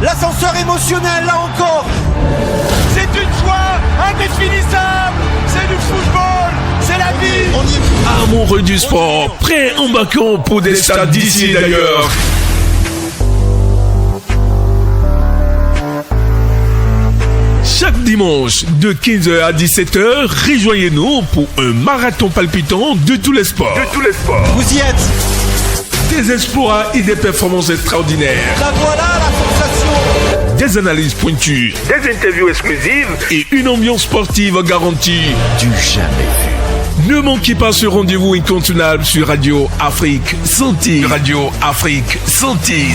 L'ascenseur émotionnel, là encore. C'est une joie indéfinissable. C'est du football, c'est la vie. On y est. Amoureux du sport, prêt embarquant pour des stades d'ici et d'ailleurs. Chaque dimanche, de 15h à 17h, rejoignez-nous pour un marathon palpitant de tous les sports. Vous y êtes. Des exploits et des performances extraordinaires. La voilà, la sensation. Des analyses pointues, des interviews exclusives et une ambiance sportive garantie du jamais vu. Ne manquez pas ce rendez-vous incontournable sur Radio Afrique Santé. Radio Afrique Santé.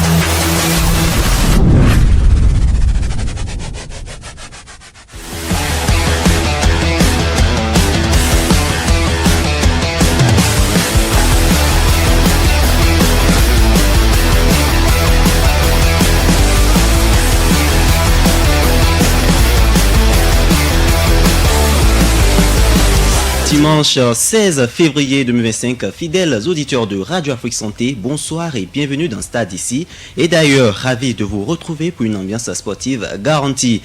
Dimanche 16 février 2025, fidèles auditeurs de Radio Afrique Santé, bonsoir et bienvenue dans Stade ici. Et d'ailleurs, ravi de vous retrouver pour une ambiance sportive garantie.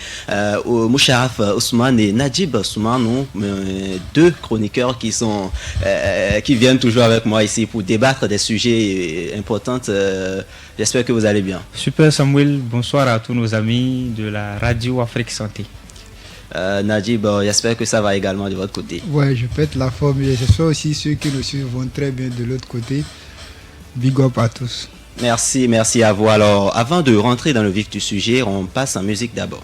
Moucharaf Ousmane et Najib Soumane, deux chroniqueurs qui viennent toujours avec moi ici pour débattre des sujets importants. J'espère que vous allez bien. Super Samuel, bonsoir à tous nos amis de la Radio Afrique Santé. Najib, j'espère que ça va également de votre côté. Ouais, je pète la forme et j'espère aussi ceux qui nous suivent vont très bien de l'autre côté. Big up à tous. Merci à vous. Alors, avant de rentrer dans le vif du sujet, on passe en musique d'abord.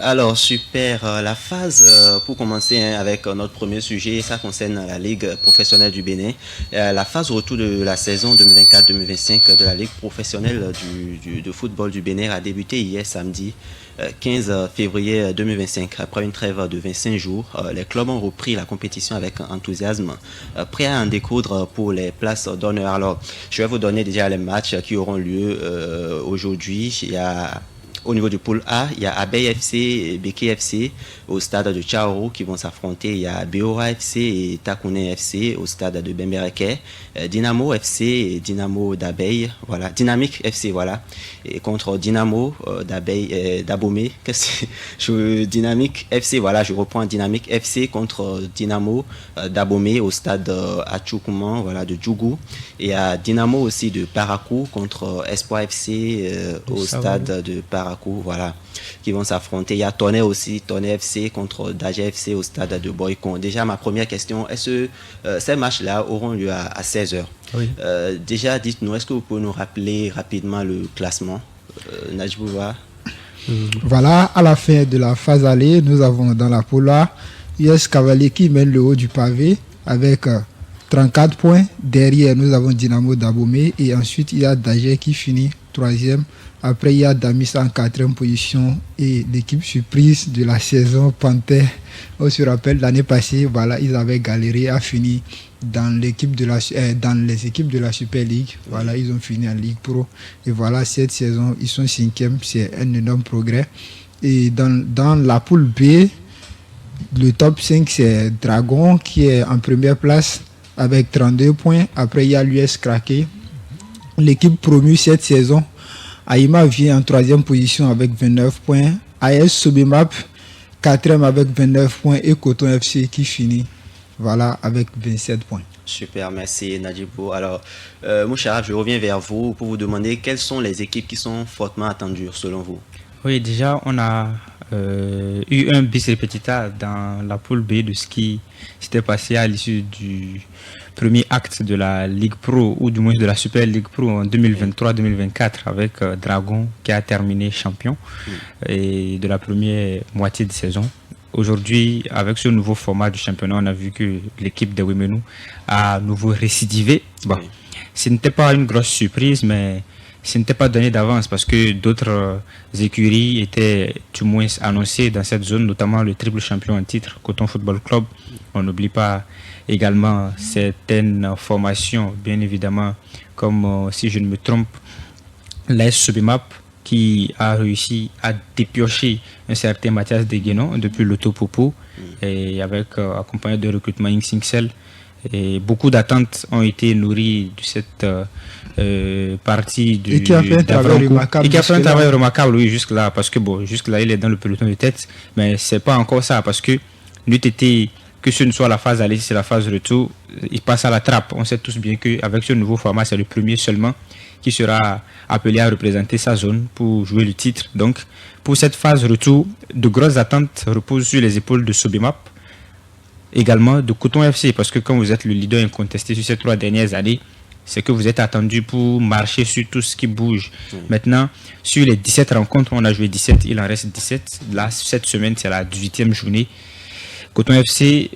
Alors, super. La phase, pour commencer avec notre premier sujet, ça concerne la Ligue professionnelle du Bénin. La phase retour de la saison 2024-2025 de la Ligue professionnelle de football du Bénin a débuté hier samedi 15 février 2025. Après une trêve de 25 jours, les clubs ont repris la compétition avec enthousiasme, prêts à en découdre pour les places d'honneur. Alors, je vais vous donner déjà les matchs qui auront lieu aujourd'hui. Il y a au niveau du pool A, il y a Abeille FC et Beke FC au stade de Tchaoro qui vont s'affronter. Il y a Beora FC et Takune FC au stade de Bembereke. Dynamo FC et Dynamo d'Abeille, voilà. Dynamique FC, voilà. Et contre Dynamo d'Abeille, d'Abomey. Dynamique FC, voilà, je reprends Dynamique FC contre Dynamo d'Abomey au stade Achoukoumang, voilà, de Djougou. Et il y a Dynamo aussi de Parakou contre Espoir FC au stade de Parakou, voilà, qui vont s'affronter. Il y a Tonnerre aussi, Tonnerre FC contre Dagé FC au stade de Boycon. Déjà, ma première question, est-ce que ces matchs-là auront lieu à 16h? Oui. Déjà, dites-nous, est-ce que vous pouvez nous rappeler rapidement le classement? Najbouva. Voilà, à la fin de la phase aller, nous avons dans la poule A US Cavalier qui mène le haut du pavé avec 34 points. Derrière, nous avons Dynamo d'Abomey et ensuite il y a Dagé qui finit 3e. Après, il y a Damis en 4e position et l'équipe surprise de la saison Panthère. On se rappelle, l'année passée, voilà, ils avaient galéré à finir dans les équipes de la Super League. Voilà, ils ont fini en Ligue Pro. Et voilà, cette saison, ils sont 5e. C'est un énorme progrès. Et dans la poule B, le top 5, c'est Dragon qui est en première place avec 32 points. Après, il y a l'US Craqué, l'équipe promue cette saison. Aïma vient en 3e position avec 29 points. AS Sobimap, 4e avec 29 points. Et Coton FC qui finit, voilà, avec 27 points. Super, merci Nadjibou. Alors, Moucharaf, je reviens vers vous pour vous demander quelles sont les équipes qui sont fortement attendues selon vous. Oui, déjà, on a eu un bis repetita dans la poule B de ce qui s'était passé à l'issue du premier acte de la Ligue Pro, ou du moins de la Super Ligue Pro en 2023-2024 avec Dragon qui a terminé champion et de la première moitié de saison. Aujourd'hui, avec ce nouveau format du championnat, on a vu que l'équipe de Wemenu a à nouveau récidivé. Bon, ce n'était pas une grosse surprise, mais ce n'était pas donné d'avance parce que d'autres écuries étaient du moins annoncées dans cette zone, notamment le triple champion en titre, Coton Football Club. On n'oublie pas également certaines formations, bien évidemment, comme si je ne me trompe, l'AS Sobimap qui a réussi à dépiocher un certain Mathias Deguenon depuis l'Autopopo et avec accompagné de recrutement Insincel. Et beaucoup d'attentes ont été nourries de cette partie du. Et qui a fait un travail remarquable. Et qui a fait un travail remarquable, oui, jusque-là, parce que bon, jusque-là, il est dans le peloton de tête, mais c'est pas encore ça, parce que n'eût été que ce ne soit la phase aller, c'est la phase retour, il passe à la trappe. On sait tous bien qu'avec ce nouveau format, c'est le premier seulement qui sera appelé à représenter sa zone pour jouer le titre. Donc, pour cette phase retour, de grosses attentes reposent sur les épaules de Sobimap, également de Coton FC, parce que quand vous êtes le leader incontesté sur ces 3 dernières années, c'est que vous êtes attendu pour marcher sur tout ce qui bouge. Maintenant, sur les 17 rencontres, on a joué 17, il en reste 17. Là, cette semaine, c'est la 18e journée. Coton FC,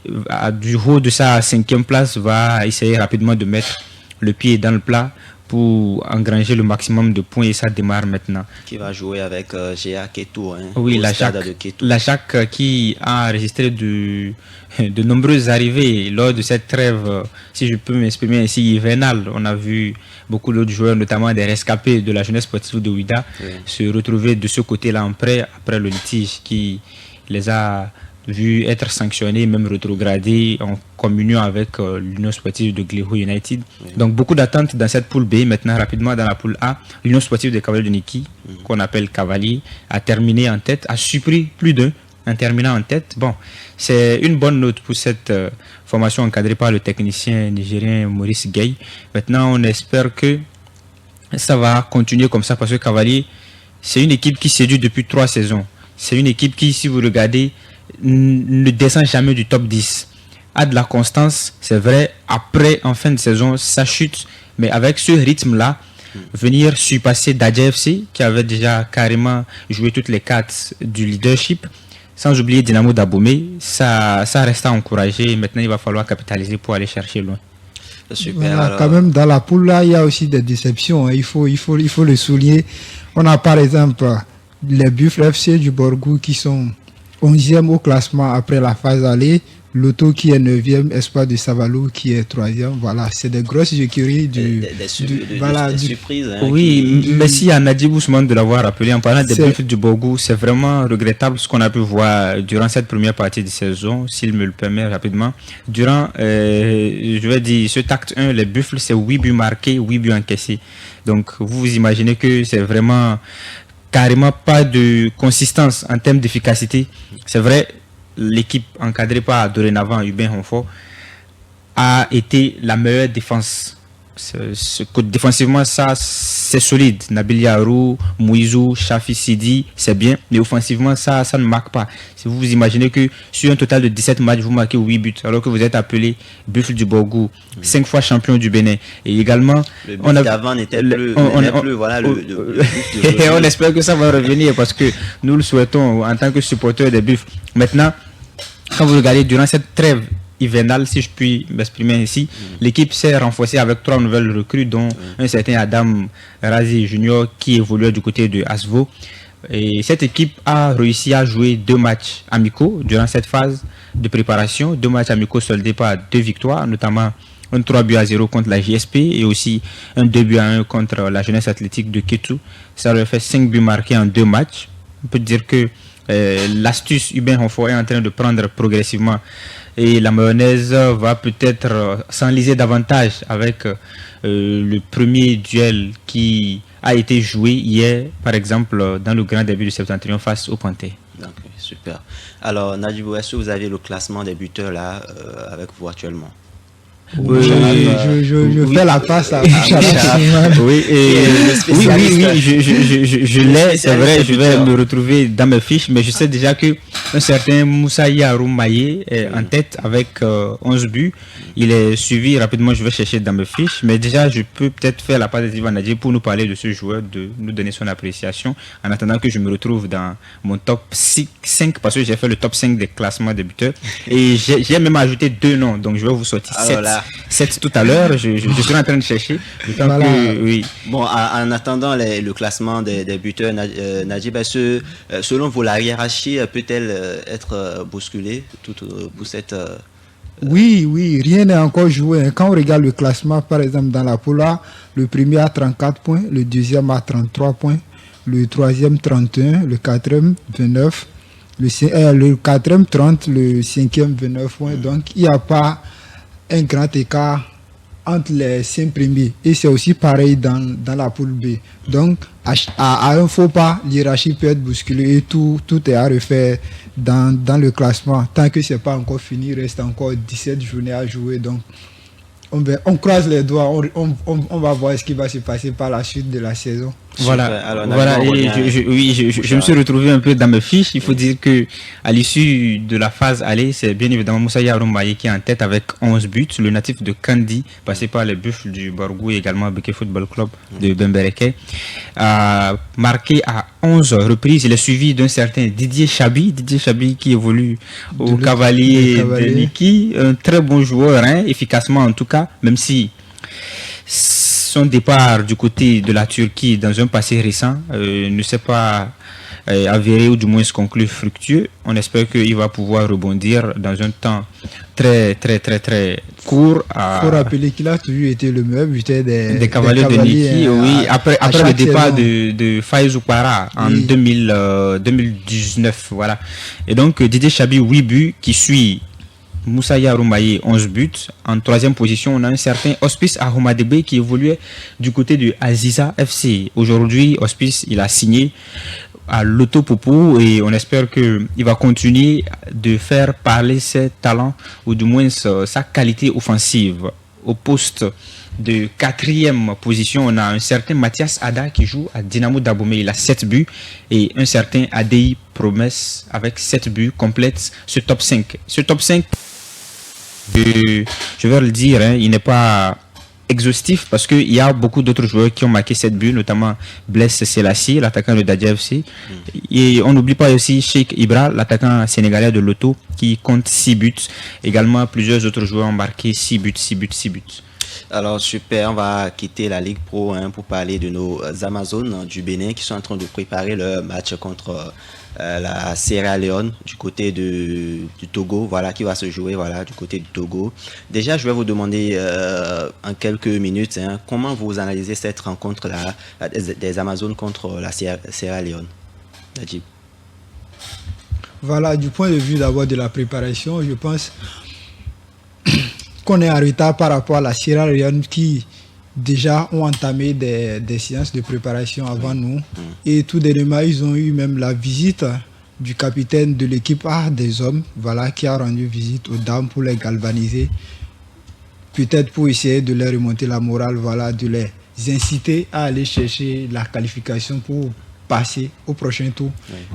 du haut de sa 5e place, va essayer rapidement de mettre le pied dans le plat pour engranger le maximum de points et ça démarre maintenant. Qui va jouer avec GA Ketou, oui, la Jacques qui a enregistré de nombreuses arrivées lors de cette trêve, si je peux m'exprimer ainsi, hivernale. On a vu beaucoup d'autres joueurs, notamment des rescapés de la jeunesse sportive de Ouida, se retrouver de ce côté-là en prêt après le litige qui les a vu être sanctionné, même rétrogradé en communion avec l'Union sportive de Glého United. Donc beaucoup d'attentes dans cette poule B. Maintenant, rapidement dans la poule A, l'Union sportive des Cavaliers de Niki, qu'on appelle Cavalier, a terminé en tête, a surpris plus d'un en terminant en tête. Bon, c'est une bonne note pour cette formation encadrée par le technicien nigérien Maurice Gueye. Maintenant, on espère que ça va continuer comme ça parce que Cavalier, c'est une équipe qui séduit depuis 3 saisons. C'est une équipe qui, si vous regardez, ne descend jamais du top 10. A de la constance, c'est vrai. Après, en fin de saison, ça chute. Mais avec ce rythme-là, venir surpasser Dadja FC qui avait déjà carrément joué toutes les cartes du leadership. Sans oublier Dynamo d'Abomey, ça reste à encourager. Maintenant, il va falloir capitaliser pour aller chercher loin. Super. Voilà, Alors, quand même, dans la poule, là, il y a aussi des déceptions. Hein. Il faut le souligner. On a par exemple les Buffles FC du Borgou qui sont 11e au classement après la phase aller. Loto qui est 9e, Espoir de Savalou qui est 3e. Voilà, c'est des grosses écuries des surprises. Hein, oui, merci à Nadib Ousmane de l'avoir rappelé. En parlant des Buffles du Borgou, c'est vraiment regrettable ce qu'on a pu voir durant cette première partie de saison, s'il me le permet rapidement. Durant, je vais dire, ce acte 1, les Buffles, c'est 8 buts marqués, 8 buts encaissés. Donc, vous imaginez que c'est vraiment carrément pas de consistance en termes d'efficacité. C'est vrai, l'équipe encadrée par dorénavant Hubin Honfort a été la meilleure défense. Défensivement, ça, c'est solide. Nabil Yarou, Mouizou, Shafi Sidi, c'est bien. Mais offensivement, ça ne marque pas. Si vous vous imaginez que sur un total de 17 matchs, vous marquez 8 buts, alors que vous êtes appelé Buffle du Borgou, 5 fois champion du Bénin. Et également, le but d'avant n'était plus, voilà, et on espère que ça va revenir parce que nous le souhaitons en tant que supporters des Buffles. Maintenant, quand vous regardez durant cette trêve hivernale, si je puis m'exprimer ainsi, l'équipe s'est renforcée avec 3 nouvelles recrues, dont un certain Adam Razi Junior qui évoluait du côté de Asvo. Et cette équipe a réussi à jouer 2 matchs amicaux durant cette phase de préparation, 2 matchs amicaux soldés par 2 victoires, notamment un 3-0 contre la JSP et aussi un 2-1 contre la jeunesse athlétique de Kétou. Ça leur fait 5 buts marqués en 2 matchs. On peut dire que l'astuce Hubin Honfort est en train de prendre progressivement et la mayonnaise va peut-être s'enliser davantage avec le premier duel qui a été joué hier, par exemple, dans le grand début du Septentrion face au Panthère. Super. Alors, Nadjibou, est-ce que vous avez le classement des buteurs là avec vous actuellement? Oui, je fais la passe à oui, je l'ai, c'est vrai, je vais me retrouver dans mes fiches, mais je sais déjà que un certain Moussa Yarou Maye est en tête avec 11 buts. Il est suivi rapidement, je vais chercher dans mes fiches, mais déjà je peux peut-être faire la passe de Ivan Nadji pour nous parler de ce joueur, de nous donner son appréciation, en attendant que je me retrouve dans mon top 5, parce que j'ai fait le top 5 des classements des buteurs, et j'ai même ajouté 2 noms, donc je vais vous sortir 7 tout à l'heure, je suis en train de chercher. Voilà. Oui. Bon, en attendant le classement des buteurs, Nadjib, selon vous, la hiérarchie peut-elle être bousculée pour cette... Oui, rien n'est encore joué. Quand on regarde le classement, par exemple, dans la poule A, le premier a 34 points, le deuxième a 33 points, le troisième 31, le quatrième 29, le quatrième 30, le cinquième 29 points. Donc, il n'y a pas un grand écart entre les 5 premiers. Et c'est aussi pareil dans la poule B. Donc, à un faux pas, l'hiérarchie peut être bousculée et tout est à refaire dans le classement. Tant que ce n'est pas encore fini, il reste encore 17 journées à jouer. Donc, on croise les doigts, on va voir ce qui va se passer par la suite de la saison. Voilà, et je me suis retrouvé un peu dans mes fiches. Il faut dire que à l'issue de la phase aller, c'est bien évidemment Moussa Yarou Maye qui est en tête avec 11 buts, le natif de Kandi, passé par les Buffles du Borgou et également Beke Football Club de Bembereke, marqué à 11 reprises. Il est suivi d'un certain Didier Chabi qui évolue au Cavalier de Niki, un très bon joueur, efficacement en tout cas, même si son départ du côté de la Turquie dans un passé récent ne s'est pas avéré ou du moins se conclut fructueux. On espère qu'il va pouvoir rebondir dans un temps très court. Il faut rappeler qu'il a toujours été le meilleur buteur des Cavaliers de Niki. Oui, après le départ de Faiz Oukpara en 2019. Voilà. Et donc Didier Chabi, 8 buts, qui suit Moussa Yarou Maye, 11 buts. En 3e position, on a un certain Hospice Ahomadebe qui évoluait du côté de Aziza FC. Aujourd'hui, Hospice, il a signé à Loto Popo et on espère qu'il va continuer de faire parler ses talents ou du moins sa qualité offensive. Au poste de 4e position, on a un certain Mathias Ada qui joue à Dynamo d'Abomey. Il a 7 buts et un certain Adei Promesse avec 7 buts complète ce top 5. Ce top 5, je vais le dire, il n'est pas exhaustif parce qu'il y a beaucoup d'autres joueurs qui ont marqué 7 buts, notamment Blaise Selassie, l'attaquant de Dadia FC. Et on n'oublie pas aussi Cheikh Ibra, l'attaquant sénégalais de Lotto, qui compte 6 buts. Également, plusieurs autres joueurs ont marqué 6 buts. Alors super, on va quitter la Ligue Pro pour parler de nos Amazones du Bénin qui sont en train de préparer leur match contre la Sierra Leone du côté du Togo, voilà, qui va se jouer du côté du Togo. Déjà, je vais vous demander en quelques minutes comment vous analysez cette rencontre des Amazones contre la Sierra Leone. Najib. Voilà, du point de vue d'abord de la préparation, je pense qu'on est en retard par rapport à la Sierra Leone qui déjà ont entamé des séances de préparation avant nous. Et tout dernièrement, ils ont eu même la visite du capitaine de l'équipe A des hommes, voilà, qui a rendu visite aux dames pour les galvaniser, peut-être pour essayer de leur remonter la morale, voilà, de les inciter à aller chercher la qualification pour passer au prochain tour.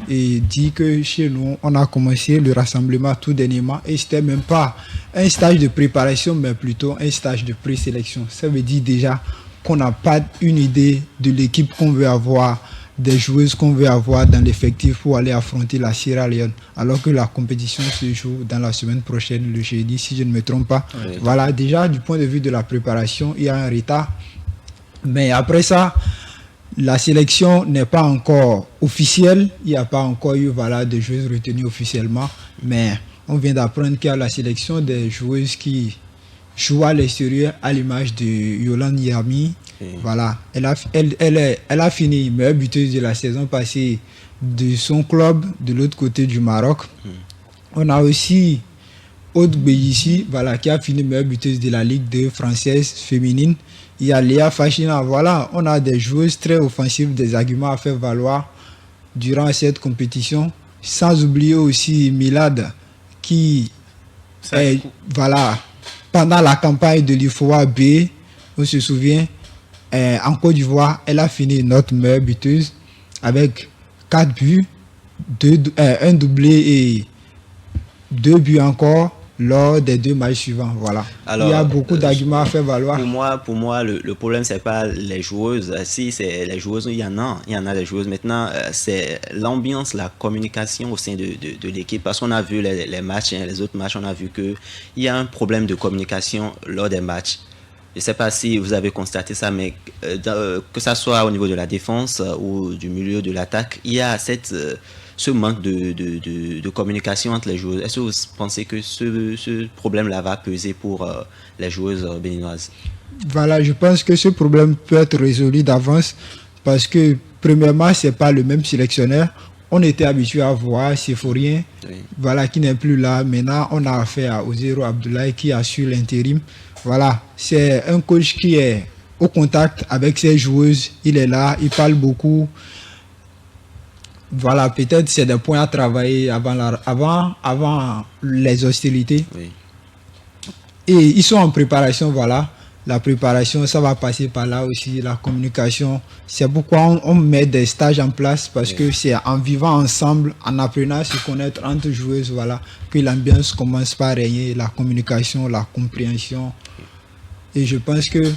Et dit que chez nous, on a commencé le rassemblement tout dernièrement et c'était même pas un stage de préparation, mais plutôt un stage de présélection. Ça veut dire déjà qu'on n'a pas une idée de l'équipe qu'on veut avoir, des joueuses qu'on veut avoir dans l'effectif pour aller affronter la Sierra Leone, alors que la compétition se joue dans la semaine prochaine, le jeudi, si je ne me trompe pas. Voilà, déjà du point de vue de la préparation, il y a un retard. Mais après ça, la sélection n'est pas encore officielle, il n'y a pas encore eu de joueuses retenues officiellement, mais on vient d'apprendre qu'il y a la sélection des joueuses qui jouent à l'extérieur à l'image de Yolande Yami. Voilà, elle a fini meilleure buteuse de la saison passée de son club de l'autre côté du Maroc. On a aussi Aude Beyissi, qui a fini meilleure buteuse de la Ligue 2 française féminine. Il y a Léa Fachina, voilà, on a des joueuses très offensives, des arguments à faire valoir durant cette compétition. Sans oublier aussi Milad qui est, pendant la campagne de l'IFOA B, on se souvient, en Côte d'Ivoire, elle a fini notre meilleure buteuse avec 4 buts, un doublé et 2 buts encore lors des 2 matchs suivants. Voilà. Alors, il y a beaucoup d'arguments à faire valoir. Pour moi le problème, c'est pas les joueuses. Si c'est les joueuses, il y en a des joueuses. Maintenant, c'est l'ambiance, la communication au sein de l'équipe. Parce qu'on a vu les matchs, les autres matchs, on a vu qu'il y a un problème de communication lors des matchs. Je ne sais pas si vous avez constaté ça, mais que ça soit au niveau de la défense ou du milieu de l'attaque, il y a ce manque de communication entre les joueuses. Est-ce que vous pensez que ce problème-là va peser pour les joueuses béninoises? Voilà, je pense que ce problème peut être résolu d'avance parce que, premièrement, ce n'est pas le même sélectionneur. On était habitué à voir Séphorien, qui n'est plus là. Maintenant, on a affaire à Ozero Abdoulaye qui assure l'intérim. Voilà, c'est un coach qui est au contact avec ses joueuses. Il est là, il parle beaucoup. Voilà, peut-être c'est des points à travailler avant les hostilités. Et ils sont en préparation, voilà. La préparation, ça va passer par là aussi, la communication. C'est pourquoi on met des stages en place parce que c'est en vivant ensemble, en apprenant à se connaître entre joueuses, que l'ambiance commence par régner, la communication, la compréhension. Et je pense que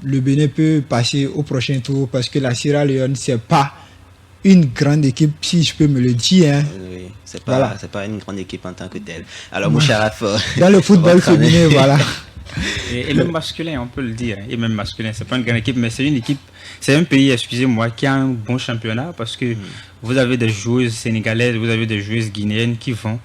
le Bénin peut passer au prochain tour parce que la Sierra Leone, c'est pas une grande équipe, si je peux me le dire. Oui, c'est pas une grande équipe en tant que telle. Alors, Moucharaf, dans le football féminin, voilà. Et même masculin, on peut le dire. Et même masculin, c'est pas une grande équipe, mais c'est une équipe, c'est un pays, excusez-moi, qui a un bon championnat parce que vous avez des joueuses sénégalaises, vous avez des joueuses guinéennes qui vont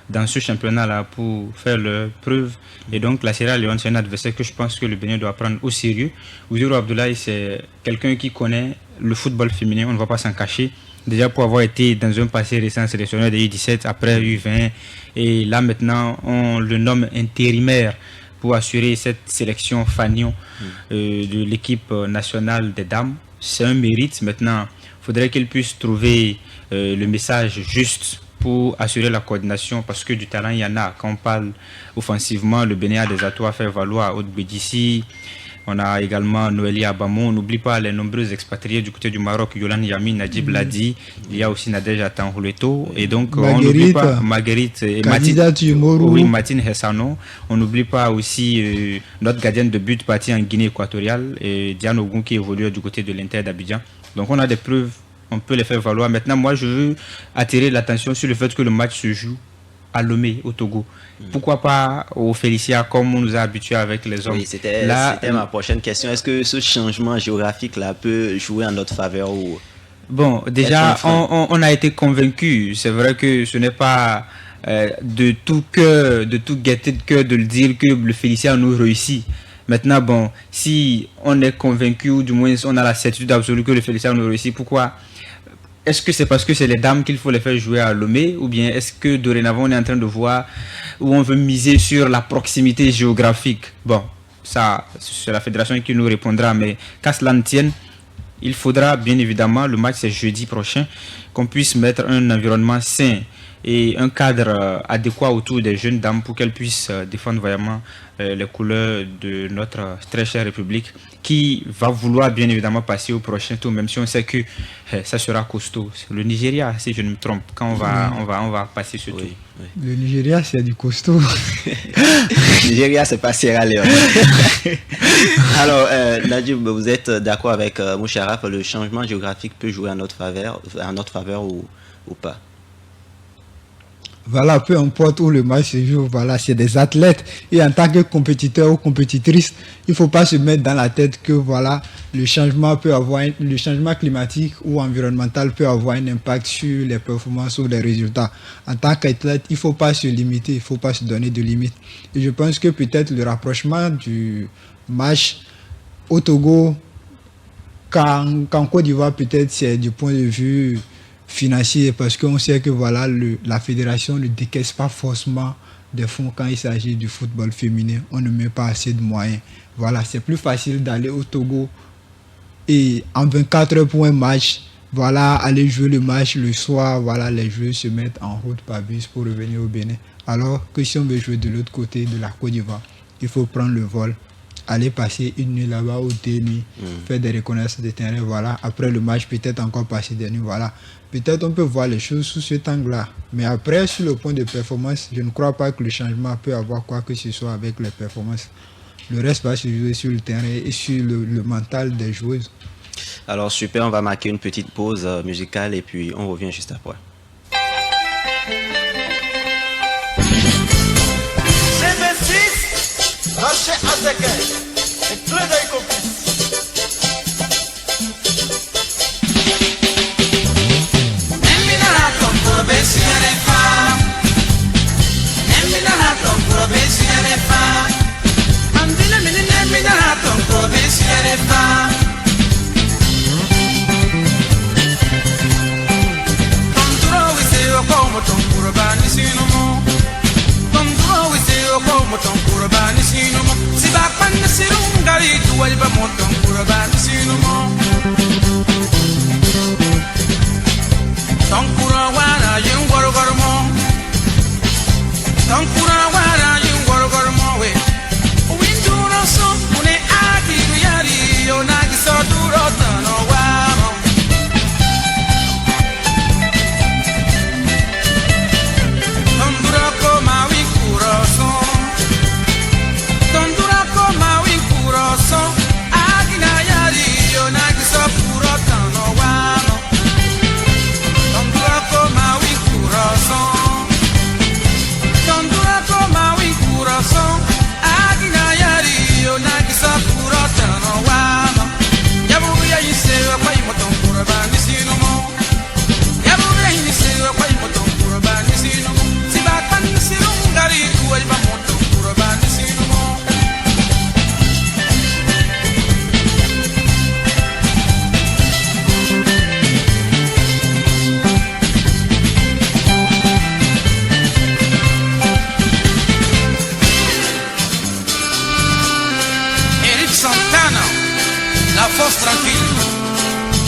dans ce championnat-là pour faire leur preuve. Et donc, la Sierra Leone, c'est un adversaire que je pense que le Bénin doit prendre au sérieux. Ozero Abdoulaye, c'est quelqu'un qui connaît le football féminin, on ne va pas s'en cacher. Déjà pour avoir été dans un passé récent sélectionneur des U17, après U20, et là maintenant, on le nomme intérimaire pour assurer cette sélection fanion de l'équipe nationale des dames. C'est un mérite. Maintenant, il faudrait qu'il puisse trouver le message juste pour assurer la coordination parce que du talent il y en a. Quand on parle offensivement, le Bénin a des atouts à faire valoir. Aude Beyissi, On a également Noélie Abamon. On n'oublie pas les nombreux expatriés du côté du Maroc. Yolan Yami, Najib Ladi. Il y a aussi Nadège Atanrouleto. Et donc, on n'oublie pas Marguerite et Martine Hessano. On n'oublie pas aussi notre gardienne de but partie en Guinée équatoriale, et Diane Ogun qui évolue du côté de l'Inter d'Abidjan. Donc, on a des preuves. On peut les faire valoir. Maintenant, moi, je veux attirer l'attention sur le fait que le match se joue à Lomé, au Togo. Pourquoi pas au Félicia, comme on nous a habitués avec les hommes? Oui, c'était ma prochaine question. Est-ce que ce changement géographique-là peut jouer en notre faveur ou... Bon, déjà, on a été convaincus. C'est vrai que ce n'est pas de tout cœur, de tout gaieté de cœur de le dire que le Félicia nous réussit. Maintenant, bon, si on est convaincu, ou du moins on a la certitude absolue que le Félicia nous réussit, pourquoi? Est-ce que c'est parce que c'est les dames qu'il faut les faire jouer à Lomé, ou bien est-ce que dorénavant on est en train de voir où on veut miser sur la proximité géographique? Bon, ça, c'est la fédération qui nous répondra, mais qu'à cela ne tienne, il faudra bien évidemment, le match c'est jeudi prochain, qu'on puisse mettre un environnement sain et un cadre adéquat autour des jeunes dames pour qu'elles puissent défendre vaillamment les couleurs de notre très chère République, qui va vouloir bien évidemment passer au prochain tour, même si on sait que ça sera costaud. C'est le Nigeria, si je ne me trompe, quand on va passer ce tour. Oui. Le Nigeria, c'est du costaud. Le Nigeria, c'est pas Sierra Leone. Alors, Najib, vous êtes d'accord avec Moucharaf, le changement géographique peut jouer en notre faveur ou pas? Voilà, peu importe où le match se joue, voilà, c'est des athlètes. Et en tant que compétiteur ou compétitrice, il ne faut pas se mettre dans la tête que voilà, le changement climatique ou environnemental peut avoir un impact sur les performances ou les résultats. En tant qu'athlète, il ne faut pas se limiter, il ne faut pas se donner de limites. Et je pense que peut-être le rapprochement du match au Togo, qu'en Côte d'Ivoire, peut-être c'est du point de vue financier, parce qu'on sait que voilà, la fédération ne décaisse pas forcément des fonds quand il s'agit du football féminin. On ne met pas assez de moyens. Voilà, c'est plus facile d'aller au Togo et en 24 heures pour un match, voilà, aller jouer le match le soir, voilà, les joueurs se mettent en route par bus pour revenir au Bénin. Alors que si on veut jouer de l'autre côté de la Côte d'Ivoire, il faut prendre le vol, aller passer une nuit là-bas ou 2 nuits, faire des reconnaissances de terrain, voilà. Après le match, peut-être encore passer des nuits, voilà. Peut-être on peut voir les choses sous cet angle-là. Mais après, sur le point de performance, je ne crois pas que le changement peut avoir quoi que ce soit avec les performances. Le reste va se jouer sur le terrain et sur le mental des joueuses. Alors super, on va marquer une petite pause musicale et puis on revient juste après. G26, Rachet Azeke, et plein d'œil complice.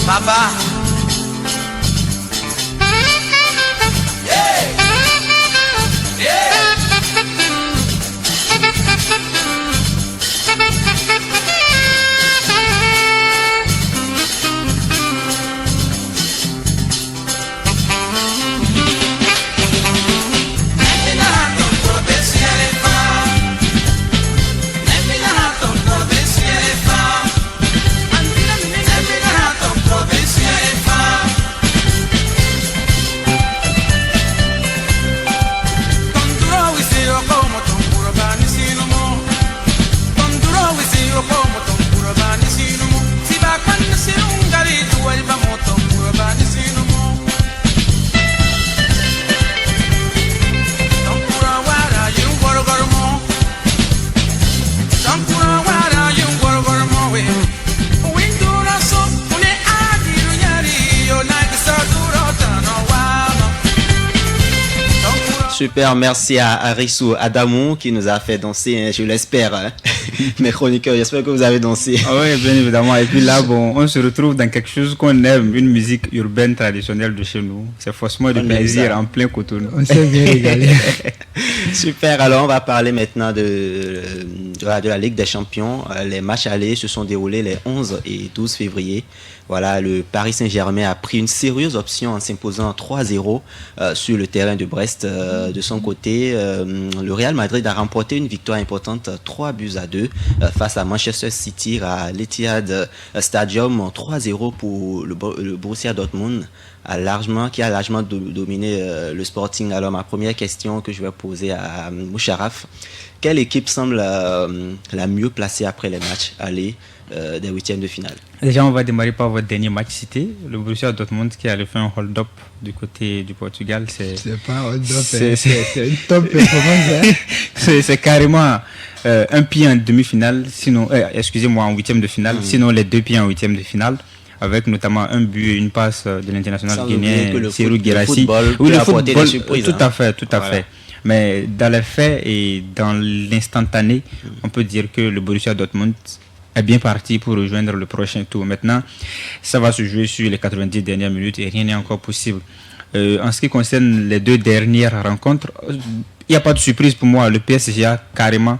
Baba. Super, merci à Arissou Adamou qui nous a fait danser, hein, je l'espère. Hein. Mes chroniqueurs, j'espère que vous avez dansé. Oui, bien évidemment. Et puis là, bon, on se retrouve dans quelque chose qu'on aime, une musique urbaine traditionnelle de chez nous. C'est forcément du plaisir en plein Cotonou. On s'est bien régalé. Super, alors on va parler maintenant de la Ligue des Champions. Les matchs allés se sont déroulés les 11 et 12 février. Voilà, le Paris Saint-Germain a pris une sérieuse option en s'imposant 3-0 sur le terrain de Brest. De son côté, le Real Madrid a remporté une victoire importante, 3-2 face à Manchester City à l'Etihad Stadium, 3-0 pour le Borussia Dortmund qui a largement dominé le Sporting. Alors ma première question que je vais poser à Moucharaf, quelle équipe semble la mieux placée après les matchs allés des huitièmes de finale? Déjà, on va démarrer par votre dernier match cité, le Borussia Dortmund qui a fait un hold-up du côté du Portugal. C'est pas un hold-up, c'est une top performance. Hein. C'est carrément un pied en demi-finale, sinon, excusez-moi, en huitième de finale, sinon les 2 pieds en huitième de finale, avec notamment un but et une passe de l'international guinéen Serhou Guirassy. Oui, le football, tout à fait. Mais dans les faits et dans l'instantané, on peut dire que le Borussia Dortmund est bien parti pour rejoindre le prochain tour. Maintenant, ça va se jouer sur les 90 dernières minutes et rien n'est encore possible. En ce qui concerne les 2 dernières rencontres, il n'y a pas de surprise pour moi. Le PSG a carrément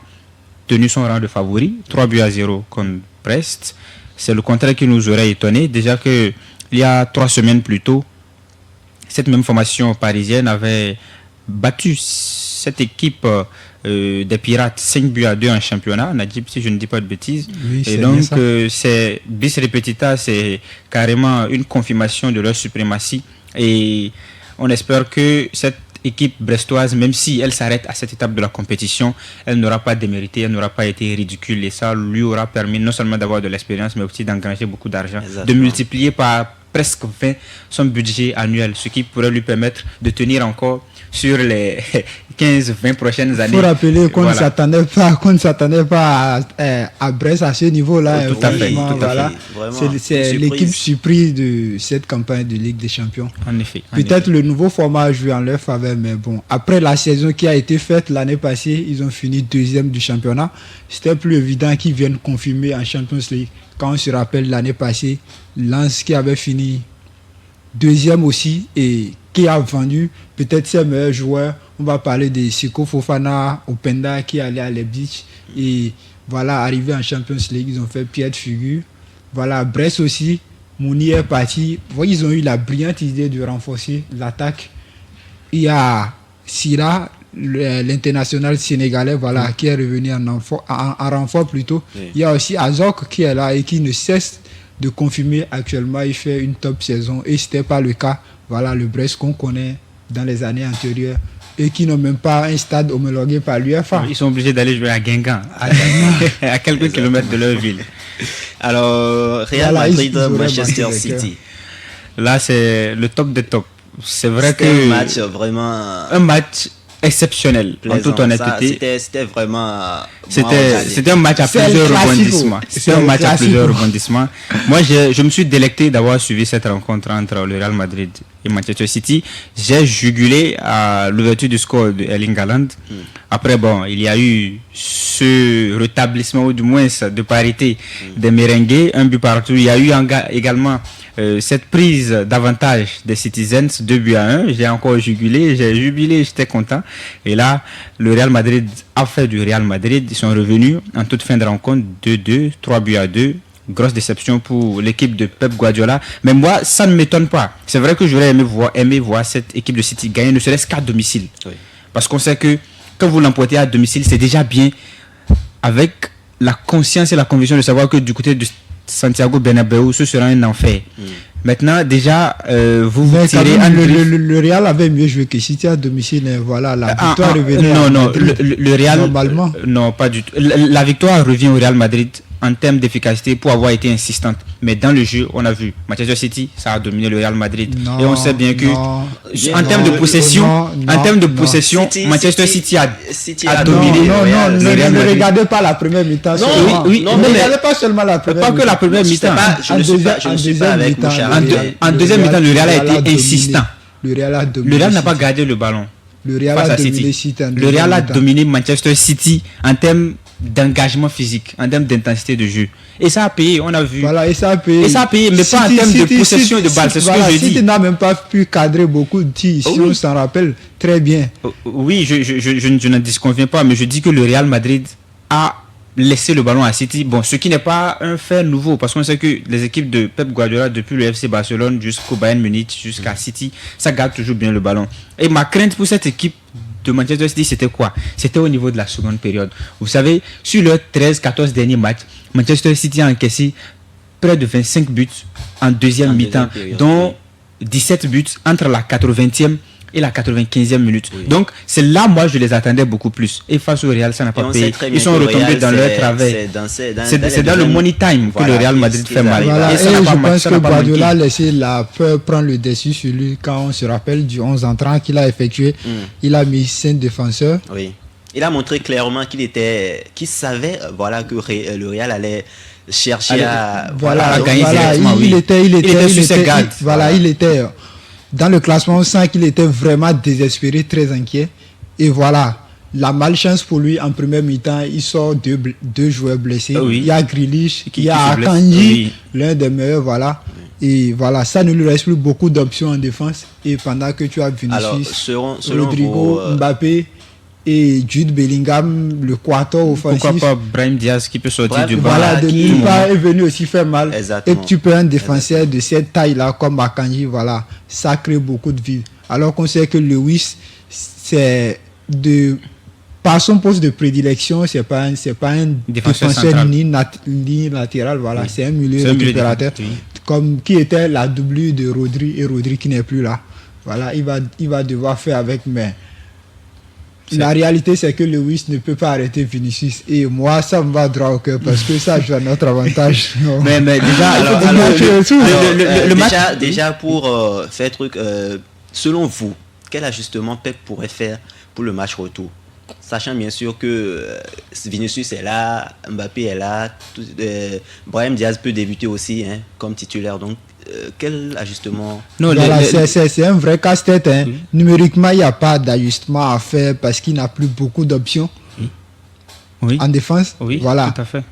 tenu son rang de favori, 3-0 contre Brest. C'est le contraire qui nous aurait étonné. Déjà qu'il y a 3 semaines plus tôt, cette même formation parisienne avait battu cette équipe des Pirates 5-2 en championnat, Najib, si je ne dis pas de bêtises. Oui, et donc c'est bis repetita, c'est carrément une confirmation de leur suprématie. Et on espère que cette équipe brestoise, même si elle s'arrête à cette étape de la compétition, elle n'aura pas démérité, elle n'aura pas été ridicule. Et ça lui aura permis non seulement d'avoir de l'expérience, mais aussi d'engranger beaucoup d'argent, de multiplier par presque 20 son budget annuel, ce qui pourrait lui permettre de tenir encore sur les 15-20 prochaines années. Il faut rappeler qu'on ne s'attendait pas à Brest à ce niveau-là. Tout à fait. C'est l'équipe surprise de cette campagne de Ligue des Champions. En effet. Peut-être le nouveau format a joué en leur faveur, mais bon, après la saison qui a été faite l'année passée, ils ont fini 2e du championnat. C'était plus évident qu'ils viennent confirmer en Champions League. Quand on se rappelle l'année passée, Lens qui avait fini 2e aussi et qui a vendu peut-être ses meilleurs joueurs. On va parler de Seko Fofana, Openda qui allait à Leipzig et voilà, arrivé en Champions League, ils ont fait pied de figure. Voilà, Brest aussi, Mouni est parti. Ils ont eu la brillante idée de renforcer l'attaque. Il y a Sira, l'international sénégalais, voilà, qui est revenu en renfort plutôt. Oui. Il y a aussi Azok qui est là et qui ne cesse de confirmer actuellement. Il fait une top saison et ce n'était pas le cas. Voilà, le Brest qu'on connaît dans les années antérieures et qui n'ont même pas un stade homologué par l'UEFA. Ils sont obligés d'aller jouer à Guingamp, à quelques kilomètres de leur ville. Alors, Real Madrid, Manchester City. Là, c'est le top des tops. C'est vrai que un match vraiment... Un match exceptionnel, plaisant, en toute honnêteté. C'était vraiment... C'était un match à plusieurs rebondissements. C'était un match à plusieurs rebondissements. Moi, je me suis délecté d'avoir suivi cette rencontre entre le Real Madrid et Manchester City. J'ai jugulé à l'ouverture du score de Erling Haaland. Après, bon, il y a eu ce rétablissement, ou du moins de parité des merengues, un but partout. Il y a eu également cette prise d'avantage des Citizens, 2-1. J'ai encore jugulé, j'ai jubilé, j'étais content. Et là, le Real Madrid a fait du Real Madrid. Ils sont revenus en toute fin de rencontre 2-2, 3-2. Grosse déception pour l'équipe de Pep Guardiola. Mais moi, ça ne m'étonne pas. C'est vrai que j'aurais aimé voir cette équipe de City gagner, ne serait-ce qu'à domicile. Oui. Parce qu'on sait que quand vous l'emportez à domicile, c'est déjà bien, avec la conscience et la conviction de savoir que du côté de Santiago Bernabéu, ce sera un enfer. Maintenant, déjà, vous tirez... Le Real avait mieux joué que City à domicile. Voilà, la victoire revenait le Real... Normalement. Non, pas du tout. La victoire revient au Real Madrid en termes d'efficacité pour avoir été insistante. Mais dans le jeu, on a vu Manchester City, ça a dominé le Real Madrid. Et on sait bien que en termes de possession, Manchester City a dominé. Ne regardez pas la première mi-temps. Ne regardez pas seulement la première mi-temps. Pas que la première mi-temps. Je ne suis pas avec Moucha. En deuxième mi-temps, le Real a été insistant. Le Real n'a pas gardé le ballon. Le Real face a à dominé City. City en Le Real deuxième a mi-temps. dominé Manchester City en termes d'engagement physique, en termes d'intensité de jeu. Et ça a payé, on a vu. Voilà, et ça a payé. Et ça a payé, mais pas en termes de possession de balle, c'est ce que je dis. City n'a même pas pu cadrer beaucoup de tirs, si Oui. on s'en rappelle très bien. Oui, je ne disconviens pas, mais je dis que le Real Madrid a laissé le ballon à City. Bon, ce qui n'est pas un fait nouveau, parce qu'on sait que les équipes de Pep Guardiola, depuis le FC Barcelone jusqu'au Bayern Munich, jusqu'à City, ça garde toujours bien le ballon. Et ma crainte pour cette équipe de Manchester City, c'était quoi? C'était au niveau de la seconde période. Vous savez, sur leurs 13-14 derniers matchs, Manchester City a encaissé près de 25 buts en deuxième mi-temps, deuxième période, dont 17 buts entre la 80e et la 95e minute. Oui. Donc, c'est là, moi, je les attendais beaucoup plus. Et face au Real, ça n'a Et pas on payé. sait très bien Ils sont que le retombés Real, dans leur c'est- travers. C'est dans le money time que le Real Madrid fait mal. Voilà, Et et ça n'a je pas marché, pense ça que n'a pas Guardiola a manqué. laissé la peur prendre le dessus sur lui quand on se rappelle du 11 entrant qu'il a effectué. Il a mis 5 défenseurs. Oui. Il a montré clairement qu'il savait voilà, que le Real allait chercher Allez, à Voilà, à gagner voilà, directement, il oui. était sur ses gardes. voilà, il était dans le classement, on sent qu'il était vraiment désespéré, très inquiet. Et voilà, la malchance pour lui en première mi-temps, il sort deux joueurs blessés. Oui. Il y a Grealish, Qui il y a se blesse. Akanji, Oui. l'un des meilleurs, voilà. Et voilà, ça ne lui reste plus beaucoup d'options en défense. Et pendant que tu as Alors, Vinicius, selon Rodrigo, vous, Mbappé et Jude Bellingham, le quator offensif. Pourquoi pas Brahim Diaz qui peut sortir Brahim, du banc Voilà, de qui- nulle part est venu aussi faire mal. Exactement. Et tu peux un défenseur de cette taille-là, comme Akanji, voilà, ça crée beaucoup de vide. Alors qu'on sait que Lewis, c'est par son poste de prédilection, c'est pas un Défenseur défenseur central. ni latéral, voilà, c'est un milieu C'est un milieu récupérateur, défensif, comme qui était la doublure de Rodri, et Rodri qui n'est plus là. Voilà, il va devoir faire avec, mais la réalité, c'est que Lewis ne peut pas arrêter Vinicius. Et moi, ça me va droit au cœur parce que ça joue à notre avantage. Non. Mais déjà, Alors, le match. déjà pour faire truc, selon vous, quel ajustement Pep pourrait faire pour le match retour? Sachant bien sûr que Vinicius est là, Mbappé est là, Brahim Diaz peut débuter aussi comme titulaire. Donc, quel ajustement? Non, Voilà, c'est un vrai casse-tête. Hein. Numériquement, il n'y a pas d'ajustement à faire parce qu'il n'a plus beaucoup d'options Oui, en défense. oui, Voilà. tout à fait.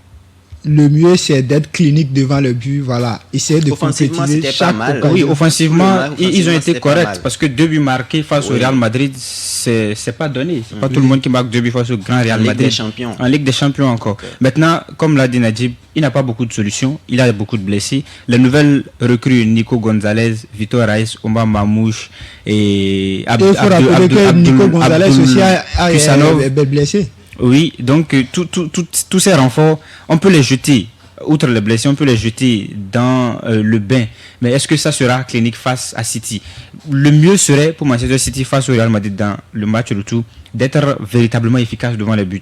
Le mieux, c'est d'être clinique devant le but. Voilà. Essayer de Offensivement, concrétiser c'était pas chaque mal. occasion. Oui, offensivement, ils ont été c'était pas corrects mal. parce que 2 buts marqués face au Oui. Real Madrid, c'est pas donné. C'est pas tout le monde qui marque 2 buts face au grand Real En Ligue Madrid. des Champions. En Ligue des Champions encore. Maintenant, comme l'a dit Najib, il n'a pas beaucoup de solutions. Il a beaucoup de blessés. Les nouvelles recrues, Nico Gonzalez, Vitor Reis, Omar Mamouche et Et il faut rappeler que Nico Gonzalez aussi Kusanov. est blessé. Oui, donc tous ces renforts, on peut les jeter. Outre les blessés, on peut les jeter dans le bain. Mais est-ce que ça sera clinique face à City? Le mieux serait pour Manchester City face au Real Madrid dans le match retour d'être véritablement efficace devant les buts.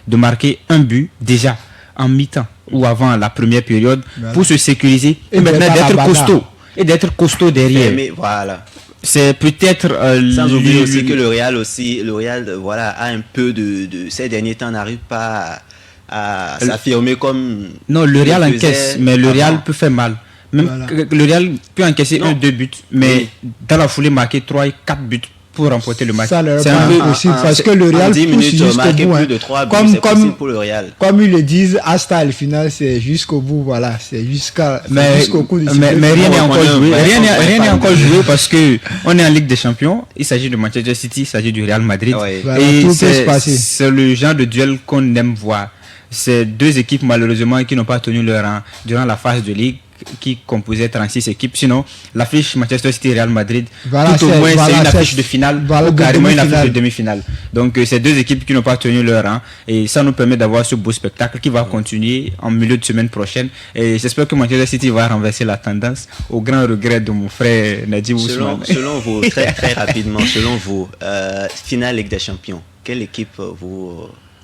De marquer un but déjà en mi-temps ou avant la première période pour se sécuriser et maintenant d'être à la d'être bagarre. costaud. Et d'être costaud derrière. Mais voilà. C'est peut-être... Sans oublier aussi que le Real voilà, a un peu de ces derniers temps n'arrive pas à s'affirmer comme... Non, le Real il faisait encaisse, mais le Real avant. peut faire mal. Même Voilà. que le Real peut encaisser Non. 1-2 buts, mais dans la foulée marquer 3 et 4 buts pour remporter le match. Ça leur C'est est un peu pas possible en- parce que le en Real 10 pousse minutes, jusqu'au marquer bout. plus Hein. de 3 buts, c'est possible pour le Real. Comme ils le disent, hasta le final, c'est jusqu'au bout, voilà, c'est jusqu'au coup du mais rien n'est on encore est un joué. vrai- Rien un n'est vrai rien n'est fan. encore joué parce que on est en Ligue des Champions. Il s'agit de Manchester City, il s'agit du Real Madrid. Ouais. Voilà, Et tout peut se c'est passer. c'est le genre de duel qu'on aime voir. C'est deux équipes malheureusement qui n'ont pas tenu leur rang durant la phase de Ligue qui composait 36 équipes. Sinon, l'affiche Manchester City Real Madrid, Voilà, tout au c'est- moins voilà, c'est une c'est- affiche de finale voilà, ou de carrément une demi-finale. affiche de demi-finale. Donc c'est deux équipes qui n'ont pas tenu leur rang et ça nous permet d'avoir ce beau spectacle qui va continuer en milieu de semaine prochaine. Et j'espère que Manchester City va renverser la tendance au grand regret de mon frère Nadim Ousmane. Selon vous, très rapidement, selon vous, finale Ligue des Champions, quelle équipe vous...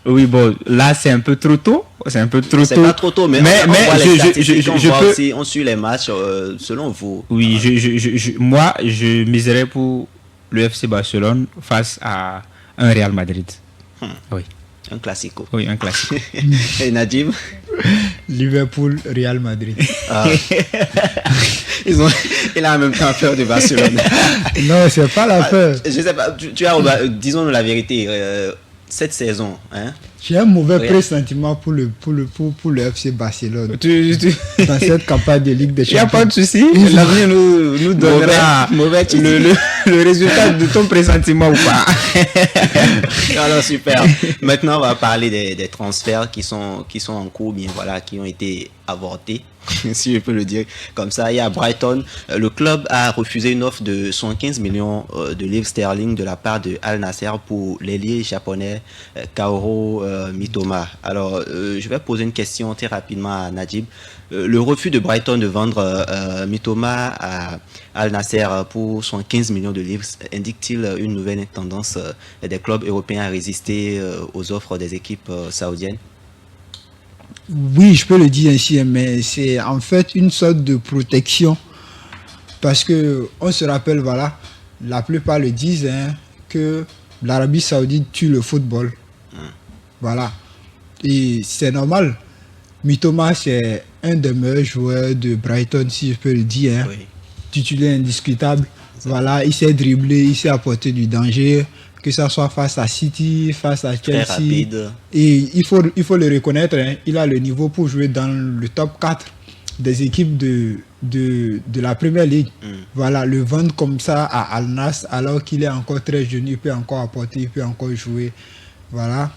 Oui, bon, là c'est un peu trop tôt. C'est un peu trop C'est tôt. pas trop tôt, mais, on voit les statistiques, on voit aussi, on suit les matchs, selon vous. Oui, moi, je miserais pour le FC Barcelone face à un Real Madrid. Oui, Un classico. oui, un classique. Et Nadim? Liverpool, Real Madrid. Ah. Il a en même temps peur de Barcelone. Non, c'est pas la peur. Je sais pas, tu as, disons-nous la vérité, cette saison, hein, J'ai un mauvais Real. pressentiment pour le FC Barcelone. Tu- Dans cette campagne de Ligue des Il n'y a Champions. pas de souci. L'avenir nous donnera mauvais titre. le résultat de ton pressentiment ou pas. Alors, super. Maintenant, on va parler des transferts qui sont en cours, bien voilà, qui ont été avortés, si je peux le dire comme ça. Il y a Brighton. Le club a refusé une offre de 115 millions de livres sterling de la part de Al Nassr pour l'ailier japonais Kaoru Mitoma. Alors, je vais poser une question très rapidement à Najib. Le refus de Brighton de vendre Mitoma à Al Nassr pour 115 millions de livres indique-t-il une nouvelle tendance des clubs européens à résister aux offres des équipes saoudiennes? Oui, je peux le dire ainsi, mais c'est en fait une sorte de protection. Parce que on se rappelle, voilà, la plupart le disent, hein, que l'Arabie Saoudite tue le football. Voilà. Et c'est normal. Mitoma, c'est un des meilleurs joueurs de Brighton, si je peux le dire. Hein. Oui. Titulaire indiscutable. Voilà, il sait dribbler, il sait apporter du danger, que ce soit face à City, face à Très Chelsea. rapide. Et il faut le reconnaître, hein, il a le niveau pour jouer dans le top 4 des équipes de la Première Ligue. Voilà, le vendre comme ça à Al Nassr alors qu'il est encore très jeune, il peut encore apporter, il peut encore jouer. Voilà.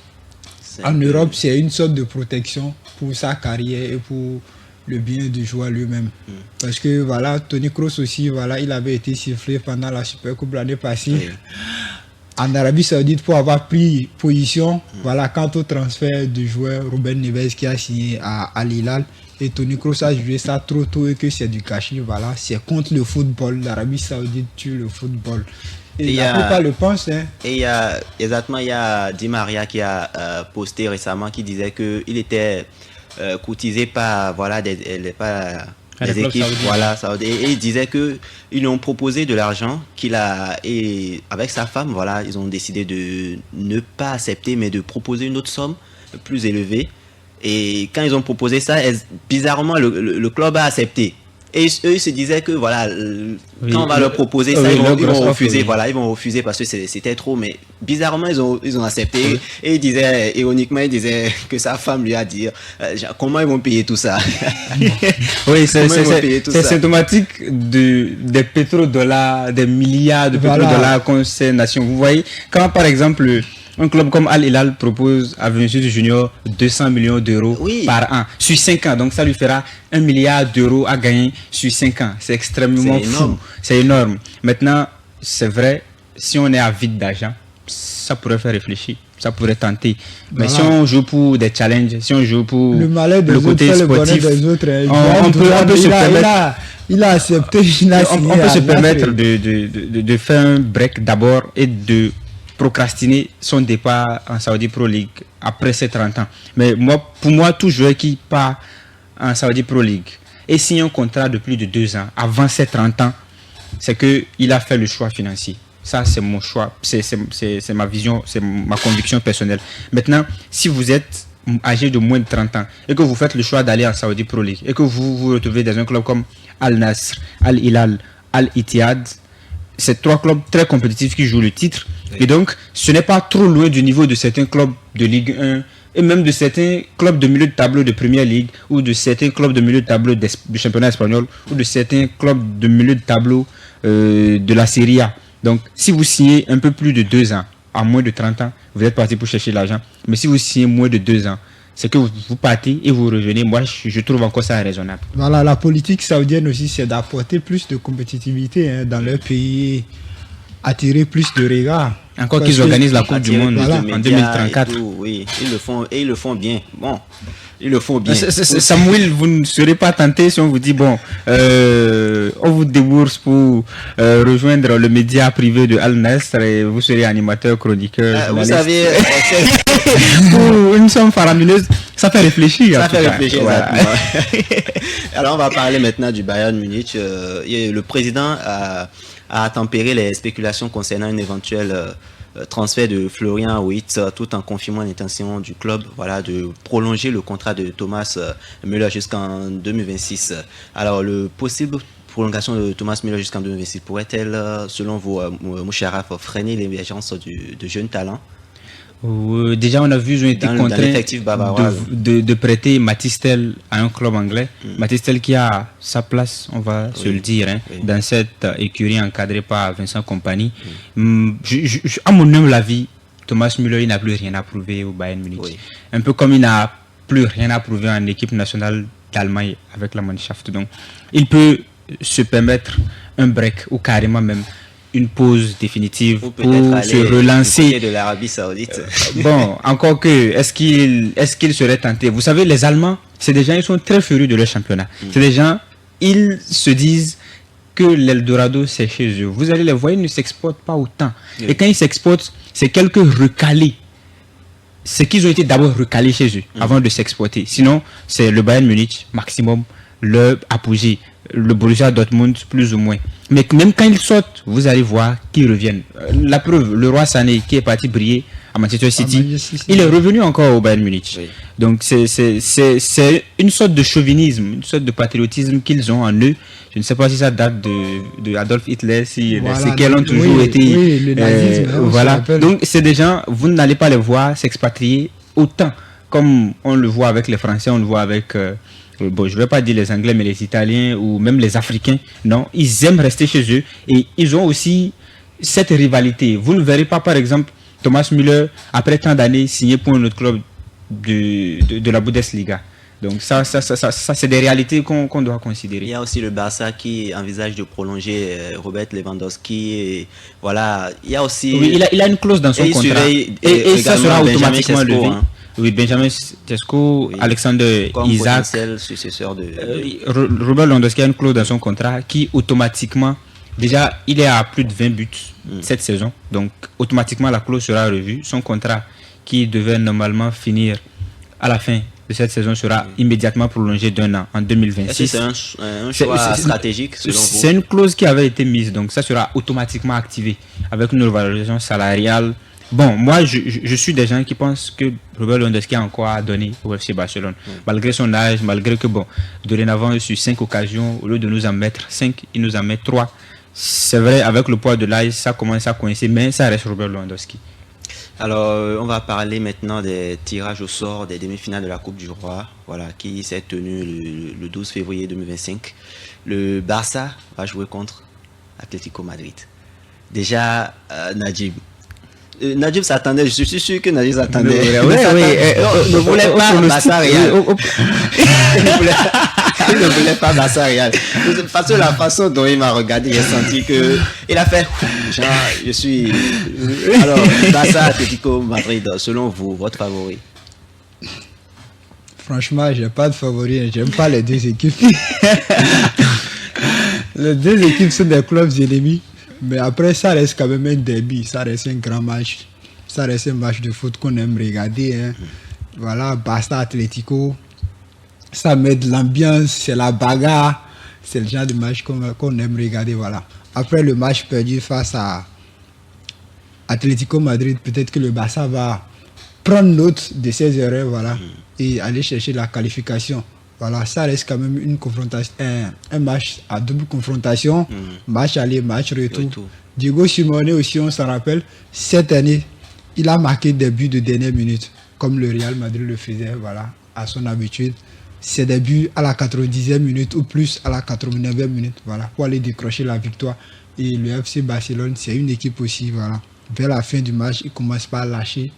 C'est En un peu- Europe, c'est une sorte de protection pour sa carrière et pour le bien du joueur lui-même. Parce que voilà, Toni Kroos aussi, voilà, il avait été sifflé pendant la Super Coupe l'année passée. Oui. En Arabie Saoudite pour avoir pris position, voilà, quant au transfert du joueur Ruben Neves qui a signé à Al Hilal. Et Toni Kroos a joué ça trop tôt et que c'est du cachis, voilà, c'est contre le football. L'Arabie Saoudite tue le football. Et Et la y a- plupart le pensent, hein. Et il y a Di Maria qui a posté récemment qui disait qu'il était courtisé par voilà, des clubs équipes saoudiens. voilà, saoudiennes. Et il disait qu'ils lui ont proposé de l'argent et avec sa femme, voilà, ils ont décidé de ne pas accepter mais de proposer une autre somme plus élevée. Et quand ils ont proposé ça, bizarrement, le club a accepté. Et eux, ils se disaient que voilà, Oui, quand on va leur proposer ça, oui, ils vont grosse offre, refuser. oui. Voilà, ils vont refuser parce que c'était trop. Mais bizarrement, ils ont accepté. Et ils disaient, ironiquement, ils disaient que sa femme lui a dit comment ils vont payer tout ça. Oui, c'est Comment ils vont payer tout ça? symptomatique des pétrodollars, des milliards de Voilà. pétrodollars qu'ont ces nations. Vous voyez, quand par exemple un club comme Al Hilal propose à Vinicius Junior 200 millions d'euros Oui. par an sur 5 ans, donc ça lui fera 1 milliard d'euros à gagner sur 5 ans. C'est extrêmement C'est fou. énorme. C'est énorme. Maintenant, c'est vrai, si on est à vide d'argent, ça pourrait faire réfléchir. Ça pourrait tenter. Mais Voilà. si on joue pour des challenges, si on joue pour Le malheur des le autres côté fait le bonheur sportif, des autres. Hein. on peut se permettre. Il a accepté, il a on signé peut à se Al permettre Nassr. de faire un break d'abord et de procrastiner son départ en Saudi Pro League après ses 30 ans. Mais pour moi, tout joueur qui part en Saudi Pro League et signe un contrat de plus de 2 ans avant ses 30 ans, c'est qu'il a fait le choix financier. Ça, c'est mon choix, c'est ma vision, c'est ma conviction personnelle. Maintenant, si vous êtes âgé de moins de 30 ans et que vous faites le choix d'aller en Saudi Pro League et que vous vous retrouvez dans un club comme Al Nassr, Al Hilal, Al Ittihad, c'est 3 clubs très compétitifs qui jouent le titre. Et donc, ce n'est pas trop loin du niveau de certains clubs de Ligue 1 et même de certains clubs de milieu de tableau de Première Ligue ou de certains clubs de milieu de tableau du championnat espagnol ou de certains clubs de milieu de tableau de la Serie A. Donc, si vous signez un peu plus de 2 ans, à moins de 30 ans, vous êtes parti pour chercher l'argent. Mais si vous signez moins de 2 ans, c'est que vous partez et vous revenez. Moi, je trouve encore ça raisonnable. Voilà, la politique saoudienne aussi, c'est d'apporter plus de compétitivité, hein, dans leur pays, attirer plus de regards. Encore Parce qu'ils que- organisent la Coupe du Attirer Monde plus de en médias 2034. et tout, oui, ils le font bien. Bon, ils le font bien. Samuel, vous ne serez pas tenté si on vous dit, bon, on vous débourse pour rejoindre le média privé de Al Nassr et vous serez animateur, chroniqueur, Vous journaliste. savez, Pour une somme faramineuse, ça fait réfléchir. en ça tout fait cas. réfléchir, Voilà. exactement. Alors, on va parler maintenant du Bayern Munich. Le président a tempéré les spéculations concernant une éventuelle transfert de Florian Wirtz, tout en confirmant l'intention du club, voilà, de prolonger le contrat de Thomas Müller jusqu'en 2026. Alors, le possible prolongation de Thomas Müller jusqu'en 2026 pourrait-elle, selon vous, Moucharaf, freiner l'émergence de jeunes talents? Déjà, on a vu, ils ont été contraints de prêter Mathys Tel à un club anglais. Mathys Tel qui a sa place, on va se le dire, dans cette écurie encadrée par Vincent Kompany. À mon humble avis, Thomas Müller, il n'a plus rien à prouver au Bayern Munich. Un peu comme il n'a plus rien à prouver en équipe nationale d'Allemagne avec la Mannschaft. Donc, il peut se permettre un break ou carrément même une pause définitive pour se relancer de l'Arabie Saoudite. Bon, encore que, est-ce qu'il serait tenté? Vous savez, les Allemands, c'est des gens, ils sont très furieux de leur championnat. C'est des gens, ils se disent que l'Eldorado, c'est chez eux. Vous allez les voir, ils ne s'exportent pas autant. Et quand ils s'exportent, c'est quelques recalés. C'est qu'ils ont été d'abord recalés chez eux avant de s'exporter. Sinon, c'est le Bayern Munich, maximum, leur apogée. Le Borussia Dortmund, plus ou moins. Mais même quand ils sortent, vous allez voir qu'ils reviennent. La preuve, le roi Sané qui est parti briller à Manchester City, il est revenu encore au Bayern Munich. Oui. Donc c'est une sorte de chauvinisme, une sorte de patriotisme qu'ils ont en eux. Je ne sais pas si ça date de Adolf Hitler, si les séquelles ont toujours été... Oui, le nazisme. Voilà. Donc c'est des gens, vous n'allez pas les voir s'expatrier autant, comme on le voit avec les Français, on le voit avec... bon, je ne vais pas dire les Anglais, mais les Italiens ou même les Africains. Non, ils aiment rester chez eux et ils ont aussi cette rivalité. Vous ne verrez pas, par exemple, Thomas Müller, après tant d'années, signer pour un autre club de la Bundesliga. Donc ça c'est des réalités qu'on doit considérer. Il y a aussi le Barça qui envisage de prolonger Robert Lewandowski. Et voilà, il y a aussi... Oui, il a une clause dans son contrat. Et ça sera automatiquement levé. Oui, Benjamin Sesko, oui. Alexander comme Isaac, successeur de... Robert Lewandowski a une clause dans son contrat qui automatiquement, déjà il est à plus de 20 buts cette saison, donc automatiquement la clause sera revue. Son contrat qui devait normalement finir à la fin de cette saison sera immédiatement prolongé d'un an en 2026. C'est un choix stratégique selon vous? C'est une clause qui avait été mise, donc ça sera automatiquement activé avec une revalorisation salariale. Bon, moi, je suis des gens qui pensent que Robert Lewandowski a encore à donner au FC Barcelone. Malgré son âge, malgré que, bon, dorénavant, sur 5 occasions, au lieu de nous en mettre 5, il nous en met 3. C'est vrai, avec le poids de l'âge, ça commence à coincer, mais ça reste Robert Lewandowski. Alors, on va parler maintenant des tirages au sort des demi-finales de la Coupe du Roi, voilà, qui s'est tenue le 12 février 2025. Le Barça va jouer contre Atlético Madrid. Déjà, Najib s'attendait, je suis sûr que Najib s'attendait. Ne voulait pas Barça Real. Il ne voulait pas Barça Real. Parce que la façon dont il m'a regardé, j'ai senti que il a fait genre, je suis. Alors, Barça Atlético Madrid, selon vous, votre favori? Franchement, j'ai pas de favori. J'aime pas les deux équipes. Les deux équipes sont des clubs ennemis. Mais après, ça reste quand même un derby, ça reste un grand match, ça reste un match de foot qu'on aime regarder. Hein. Voilà, Barça Atlético, ça met de l'ambiance, c'est la bagarre, c'est le genre de match qu'on aime regarder. Voilà. Après le match perdu face à Atlético Madrid, peut-être que le Barça va prendre note de ses erreurs, voilà, et aller chercher la qualification. Voilà, ça reste quand même une confrontation, un match à double confrontation, match aller, match retour. Diego Simeone aussi, on s'en rappelle, cette année, il a marqué des buts de dernière minute, comme le Real Madrid le faisait, voilà, à son habitude. C'est des buts à la 90e minute ou plus à la 89e minute, voilà, pour aller décrocher la victoire. Et le FC Barcelone, c'est une équipe aussi, voilà. Vers la fin du match, il commence par lâcher.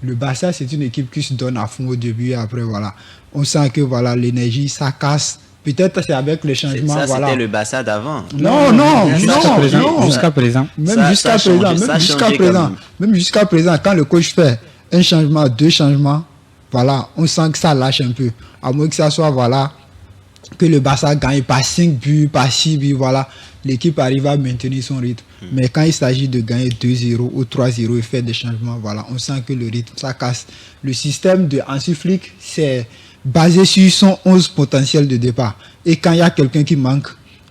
Le Barça, c'est une équipe qui se donne à fond au début et après, voilà. On sent que, voilà, l'énergie, ça casse. Peut-être c'est avec les changements, ça, voilà. C'était le Barça d'avant. Non. Jusqu'à présent. Même jusqu'à présent, quand le coach fait un changement, 2 changements, voilà, on sent que ça lâche un peu. À moins que ça soit, voilà, que le Barça gagne par 5 buts, par 6 buts, voilà. L'équipe arrive à maintenir son rythme. Mais quand il s'agit de gagner 2-0 ou 3-0 et faire des changements, voilà, on sent que le rythme, ça casse. Le système de Hansi Flick, c'est basé sur son 11 potentiel de départ. Et quand il y a quelqu'un qui manque,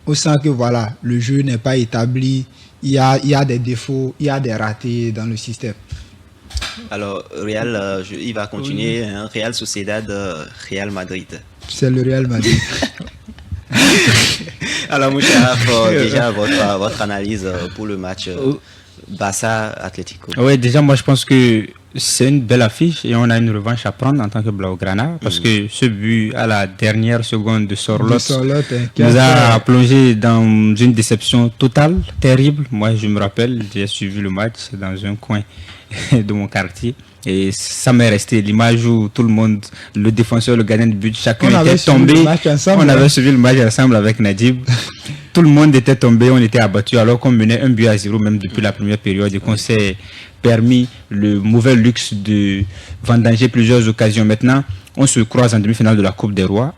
on sent que voilà, le jeu n'est pas établi, il y a des défauts, il y a des ratés dans le système. Alors, Real, il va continuer. Hein, Real Sociedad, Real Madrid. C'est le Real Madrid. Alors, Moucharaf, déjà votre analyse pour le match Barça-Atlético. Oui, déjà, moi, je pense que c'est une belle affiche et on a une revanche à prendre en tant que Blaugrana parce que ce but à la dernière seconde de Sorloth nous a plongé dans une déception totale, terrible. Moi, je me rappelle, j'ai suivi le match dans un coin de mon quartier et ça m'est resté l'image où tout le monde, le défenseur, le gardien de but, chacun était tombé. On avait suivi le match ensemble avec Nadib. Tout le monde était tombé, on était abattu alors qu'on menait 1-0 même depuis la première période et qu'on s'est permis le mauvais luxe de vendanger plusieurs occasions. Maintenant, on se croise en demi-finale de la Coupe du Roi,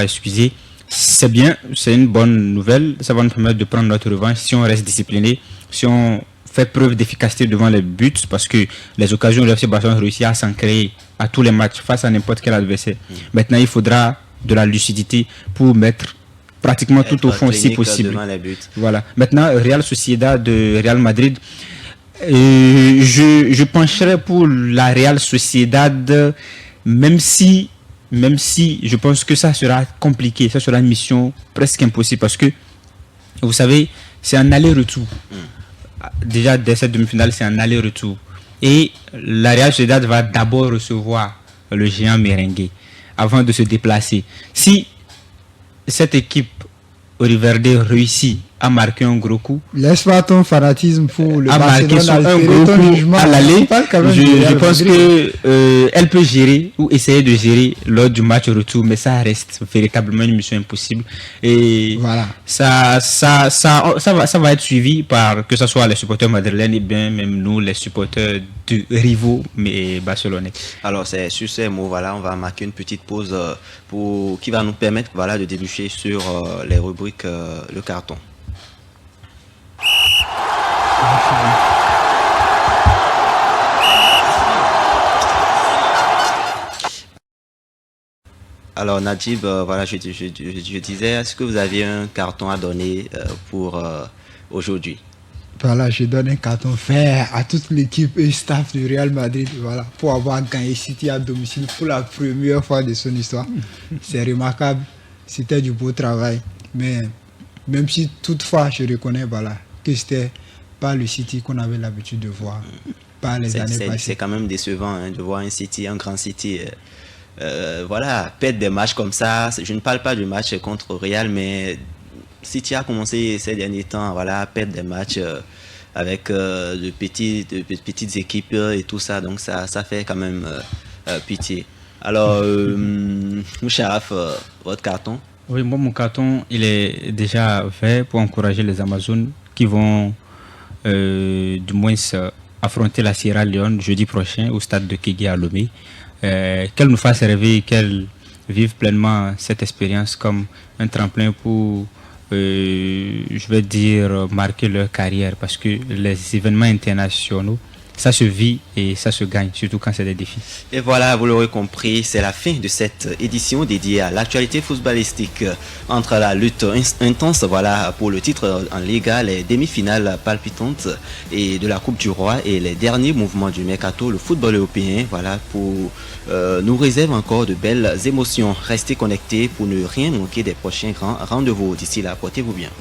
excusez. C'est bien, c'est une bonne nouvelle. Ça va nous permettre de prendre notre revanche si on reste discipliné, si on fait preuve d'efficacité devant les buts, parce que les occasions de l'FC Barcelone réussit à s'en créer à tous les matchs face à n'importe quel adversaire. Maintenant, il faudra de la lucidité pour mettre pratiquement tout au fond si possible. Voilà. Maintenant, Real Sociedad de Real Madrid. Je pencherais pour la Real Sociedad, même si je pense que ça sera compliqué, ça sera une mission presque impossible parce que vous savez, c'est un aller-retour. Déjà dès cette demi-finale, c'est un aller-retour. Et la Real Sociedad va d'abord recevoir le géant merengue avant de se déplacer. Si cette équipe Riverde réussit à marquer un gros coup, laisse pas ton fanatisme pour le Barcelone un gros coup à l'aller. Je pense que elle peut gérer ou essayer de gérer lors du match retour, mais ça reste véritablement une mission impossible. Et voilà. Ça va être suivi par que ce soit les supporters madrilènes et bien même nous les supporters de rivaux mais barcelonais. Alors c'est sur ces mots, voilà, on va marquer une petite pause qui va nous permettre, voilà, de déboucher sur les rubriques le carton. Alors Najib, voilà, je disais, est-ce que vous aviez un carton à donner pour aujourd'hui? Voilà, je donne un carton vert à toute l'équipe et staff du Real Madrid, voilà, pour avoir gagné City à domicile pour la première fois de son histoire. C'est remarquable, c'était du beau travail, mais même si toutefois je reconnais, voilà, que c'était pas le City qu'on avait l'habitude de voir par les années passées. C'est quand même décevant de voir un City, un grand City, voilà, perdre des matchs comme ça. Je ne parle pas du match contre Real, mais City a commencé ces derniers temps, voilà, à perdre des matchs avec de petites équipes et tout ça, donc ça fait quand même pitié. Alors, Moucharaf, votre carton? Oui, moi mon carton, il est déjà fait pour encourager les Amazones qui vont du moins affronter la Sierra Leone jeudi prochain au stade de Kégué à Lomé. Qu'elles nous fassent rêver, qu'elles vivent pleinement cette expérience comme un tremplin pour, je vais dire, marquer leur carrière, parce que les événements internationaux, ça se vit et ça se gagne, surtout quand c'est des défis. Et voilà, vous l'aurez compris, c'est la fin de cette édition dédiée à l'actualité footballistique. Entre la lutte intense, voilà, pour le titre en Liga, les demi-finales palpitantes et de la Coupe du Roi et les derniers mouvements du mercato, le football européen, voilà, nous réserve encore de belles émotions. Restez connectés pour ne rien manquer des prochains grands rendez-vous. D'ici là, portez-vous bien.